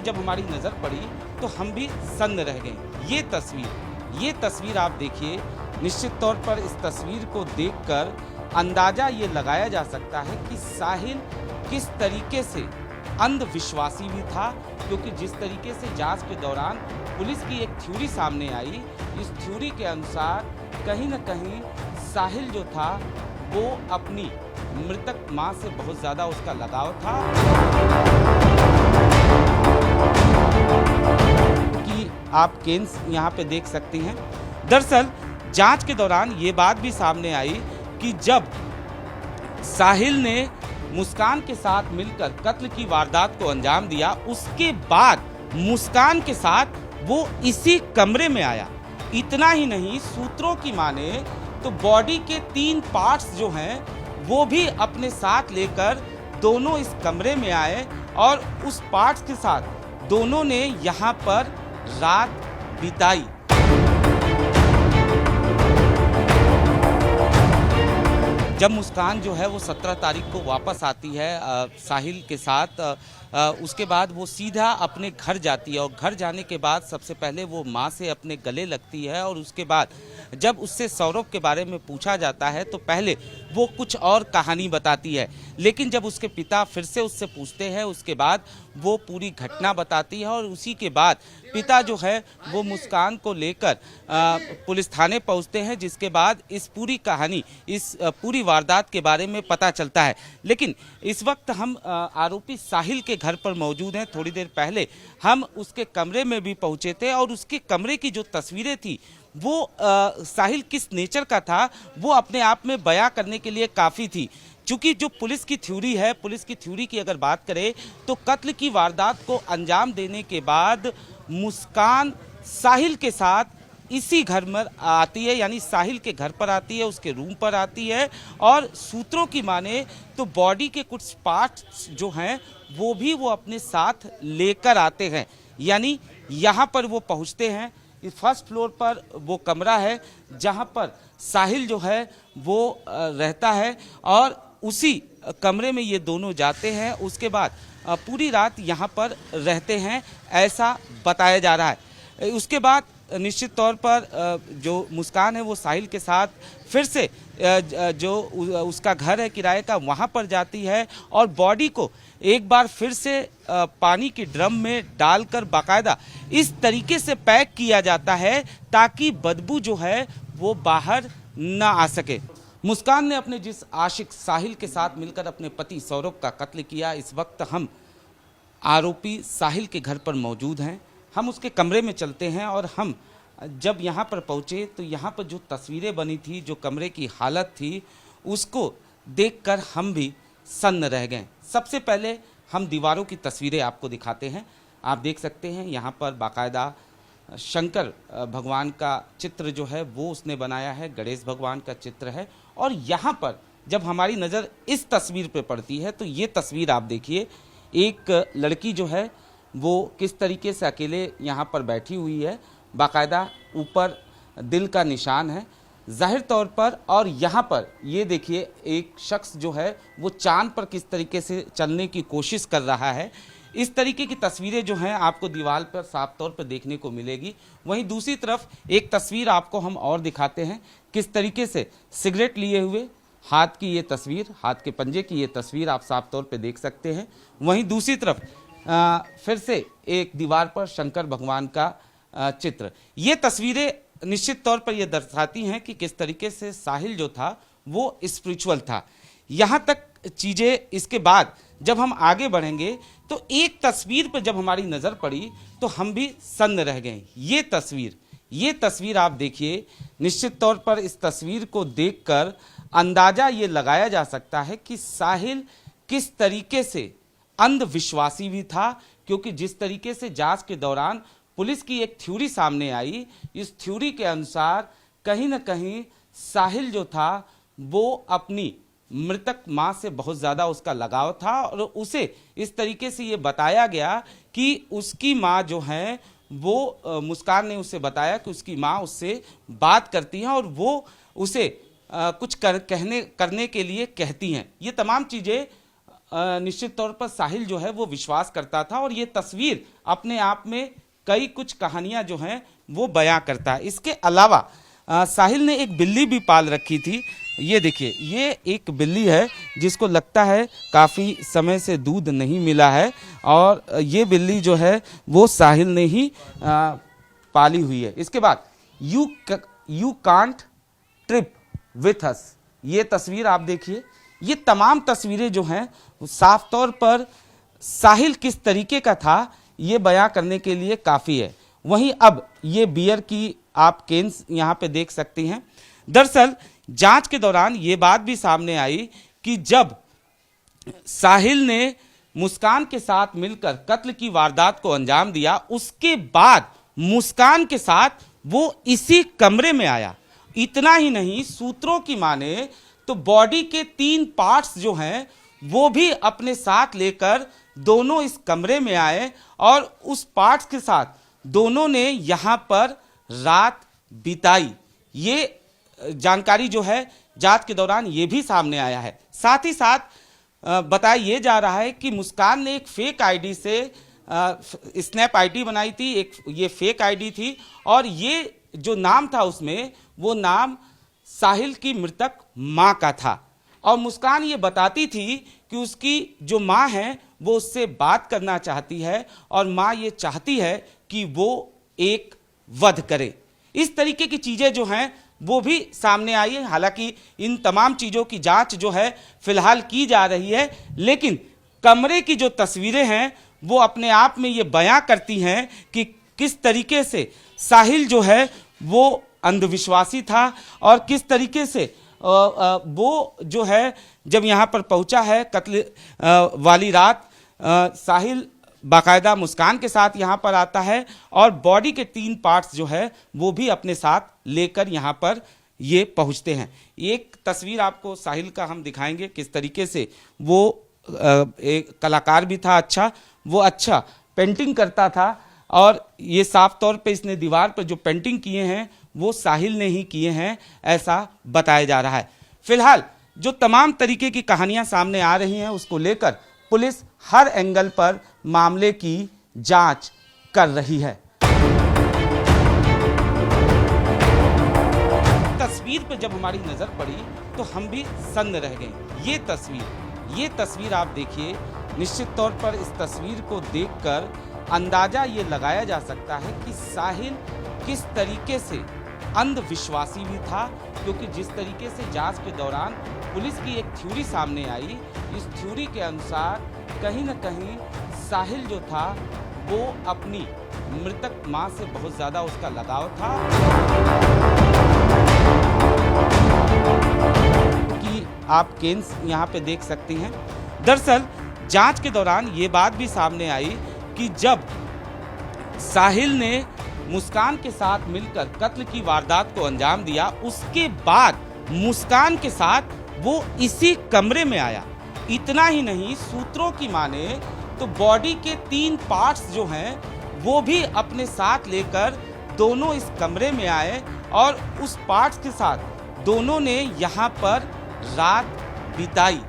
जब हमारी नज़र पड़ी तो हम भी सन्न रह गए। ये तस्वीर आप देखिए। निश्चित तौर पर इस तस्वीर को देखकर अंदाजा ये लगाया जा सकता है कि साहिल किस तरीके से अंधविश्वासी भी था, क्योंकि जिस तरीके से जांच के दौरान पुलिस की एक थ्योरी सामने आई, इस थ्योरी के अनुसार कहीं न कहीं साहिल जो था वो अपनी मृतक मां से बहुत ज़्यादा उसका लगाव था। कि आप केस यहाँ पे देख सकती हैं। दरअसल जांच के दौरान ये बात भी सामने आई कि जब साहिल ने मुस्कान के साथ मिलकर कत्ल की वारदात को अंजाम दिया, उसके बाद मुस्कान के साथ वो इसी कमरे में आया। इतना ही नहीं, सूत्रों की माने तो बॉडी के 3 पार्ट्स जो हैं वो भी अपने साथ लेकर दोनों इस कमरे में आए और उस पार्ट्स के साथ दोनों ने यहाँ पर रात बिताई। जब मुस्कान जो है वो 17 तारीख को वापस आती है साहिल के साथ, उसके बाद वो सीधा अपने घर जाती है और घर जाने के बाद सबसे पहले वो माँ से अपने गले लगती है और उसके बाद जब उससे सौरभ के बारे में पूछा जाता है तो पहले वो कुछ और कहानी बताती है, लेकिन जब उसके पिता फिर से उससे पूछते हैं उसके बाद वो पूरी घटना बताती है और उसी के बाद पिता जो है वो मुस्कान को लेकर पुलिस थाने पहुंचते हैं, जिसके बाद इस पूरी कहानी, इस पूरी वारदात के बारे में पता चलता है। लेकिन इस वक्त हम आरोपी साहिल के घर पर मौजूद हैं। थोड़ी देर पहले हम उसके कमरे में भी पहुंचे थे और उसके कमरे की जो तस्वीरें थी वो साहिल किस नेचर का था वो अपने आप में बयां करने के लिए काफ़ी थी। चूंकि जो पुलिस की थ्योरी है, पुलिस की थ्योरी की अगर बात करें तो कत्ल की वारदात को अंजाम देने के बाद मुस्कान साहिल के साथ इसी घर में आती है, यानी साहिल के घर पर आती है, उसके रूम पर आती है और सूत्रों की माने तो बॉडी के कुछ पार्ट्स जो हैं वो भी वो अपने साथ लेकर आते हैं। यानी यहाँ पर वो पहुँचते हैं, फर्स्ट फ्लोर पर वो कमरा है जहाँ पर साहिल जो है वो रहता है और उसी कमरे में ये दोनों जाते हैं। उसके बाद पूरी रात यहाँ पर रहते हैं, ऐसा बताया जा रहा है। उसके बाद निश्चित तौर पर जो मुस्कान है वो साहिल के साथ फिर से जो उसका घर है किराए का वहाँ पर जाती है और बॉडी को एक बार फिर से पानी के ड्रम में डालकर बाकायदा इस तरीके से पैक किया जाता है ताकि बदबू जो है वो बाहर ना आ सके। मुस्कान ने अपने जिस आशिक साहिल के साथ मिलकर अपने पति सौरभ का कत्ल किया, इस वक्त हम आरोपी साहिल के घर पर मौजूद हैं। हम उसके कमरे में चलते हैं और हम जब यहाँ पर पहुँचे तो यहाँ पर जो तस्वीरें बनी थी, जो कमरे की हालत थी, उसको देखकर हम भी सन्न रह गए। सबसे पहले हम दीवारों की तस्वीरें आपको दिखाते हैं। आप देख सकते हैं यहाँ पर बाकायदा शंकर भगवान का चित्र जो है वो उसने बनाया है, गणेश भगवान का चित्र है और यहाँ पर जब हमारी नज़र इस तस्वीर पे पड़ती है तो ये तस्वीर आप देखिए, एक लड़की जो है वो किस तरीके से अकेले यहाँ पर बैठी हुई है, बाकायदा ऊपर दिल का निशान है जाहिर तौर पर। और यहाँ पर ये देखिए एक शख्स जो है वो चांद पर किस तरीके से चलने की कोशिश कर रहा है। इस तरीके की तस्वीरें जो हैं आपको दीवार पर साफ तौर पर देखने को मिलेगी। वहीं दूसरी तरफ एक तस्वीर आपको हम और दिखाते हैं, किस तरीके से सिगरेट लिए हुए हाथ की ये तस्वीर, हाथ के पंजे की ये तस्वीर आप साफ तौर पर देख सकते हैं। वहीं दूसरी तरफ फिर से एक दीवार पर शंकर भगवान का चित्र। ये तस्वीरें निश्चित तौर पर यह दर्शाती हैं कि किस तरीके से साहिल जो था वो स्पिरिचुअल था। यहाँ तक चीज़ें, इसके बाद जब हम आगे बढ़ेंगे तो एक तस्वीर पर जब हमारी नज़र पड़ी तो हम भी सन्न रह गए। ये तस्वीर आप देखिए। निश्चित तौर पर इस तस्वीर को देखकर अंदाजा ये लगाया जा सकता है कि साहिल किस तरीके से अंधविश्वासी भी था, क्योंकि जिस तरीके से जांच के दौरान पुलिस की एक थ्योरी सामने आई, इस थ्योरी के अनुसार कहीं न कहीं साहिल जो था वो अपनी मृतक मां से बहुत ज़्यादा उसका लगाव था और उसे इस तरीके से ये बताया गया कि उसकी मां जो है वो मुस्कान ने उसे बताया कि उसकी मां उससे बात करती हैं और वो उसे कुछ करने के लिए कहती हैं। ये तमाम चीज़ें निश्चित तौर पर साहिल जो है वो विश्वास करता था और ये तस्वीर अपने आप में कई कुछ कहानियां जो हैं वो बयां करता है। इसके अलावा साहिल ने एक बिल्ली भी पाल रखी थी। ये देखिए, ये एक बिल्ली है जिसको लगता है काफ़ी समय से दूध नहीं मिला है और ये बिल्ली जो है वो साहिल ने ही पाली हुई है। इसके बाद you can't trip with us, ये तस्वीर आप देखिए। ये तमाम तस्वीरें जो हैं साफ तौर पर साहिल किस तरीके का था ये बयां करने के लिए काफ़ी है। वहीं अब ये बियर की आप केन्स यहाँ पे देख सकती हैं। दरअसल जांच के दौरान ये बात भी सामने आई कि जब साहिल ने मुस्कान के साथ मिलकर कत्ल की वारदात को अंजाम दिया, उसके बाद मुस्कान के साथ वो इसी कमरे में आया। इतना ही नहीं, सूत्रों की माने तो बॉडी के 3 पार्ट्स जो हैं वो भी अपने साथ लेकर दोनों इस कमरे में आए और उस पार्ट्स के साथ दोनों ने यहाँ पर रात बिताई। ये जानकारी जो है जांच के दौरान ये भी सामने आया है। साथ ही साथ बताया ये जा रहा है कि मुस्कान ने एक फेक आईडी से स्नैप आईडी बनाई थी, एक ये फेक आईडी थी और ये जो नाम था उसमें वो नाम साहिल की मृतक माँ का था और मुस्कान ये बताती थी कि उसकी जो माँ है वो उससे बात करना चाहती है और माँ ये चाहती है कि वो एक वध करे। इस तरीके की चीज़ें जो हैं वो भी सामने आई है। हालांकि इन तमाम चीज़ों की जांच जो है फिलहाल की जा रही है, लेकिन कमरे की जो तस्वीरें हैं वो अपने आप में ये बयां करती हैं कि किस तरीके से साहिल जो है वो अंधविश्वासी था और किस तरीके से वो जो है जब यहाँ पर पहुँचा है कत्ल वाली रात, साहिल बाकायदा मुस्कान के साथ यहाँ पर आता है और बॉडी के 3 पार्ट्स जो है वो भी अपने साथ लेकर यहाँ पर ये पहुँचते हैं। एक तस्वीर आपको साहिल का हम दिखाएंगे किस तरीके से वो एक कलाकार भी था, वो अच्छा पेंटिंग करता था और ये साफ तौर पे इसने दीवार पर जो पेंटिंग किए हैं वो साहिल ने ही किए हैं, ऐसा बताया जा रहा है। फिलहाल जो तमाम तरीके की कहानियां सामने आ रही हैं उसको लेकर पुलिस हर एंगल पर मामले की जांच कर रही है। तस्वीर पर जब हमारी नजर पड़ी तो हम भी सन्न रह गए। ये तस्वीर आप देखिए। निश्चित तौर पर इस तस्वीर को देखकर अंदाजा ये लगाया जा सकता है कि साहिल किस तरीके से अंधविश्वासी भी था, क्योंकि जिस तरीके से जांच के दौरान पुलिस की एक थ्योरी सामने आई, इस थ्योरी के अनुसार कहीं न कहीं साहिल जो था वो अपनी मृतक मां से बहुत ज़्यादा उसका लगाव था कि आप केन्स यहाँ पे देख सकती हैं। दरअसल जांच के दौरान ये बात भी सामने आई कि जब साहिल ने मुस्कान के साथ मिलकर कत्ल की वारदात को अंजाम दिया, उसके बाद मुस्कान के साथ वो इसी कमरे में आया। इतना ही नहीं, सूत्रों की माने तो बॉडी के 3 पार्ट्स जो हैं वो भी अपने साथ लेकर दोनों इस कमरे में आए और उस पार्ट्स के साथ दोनों ने यहाँ पर रात बिताई।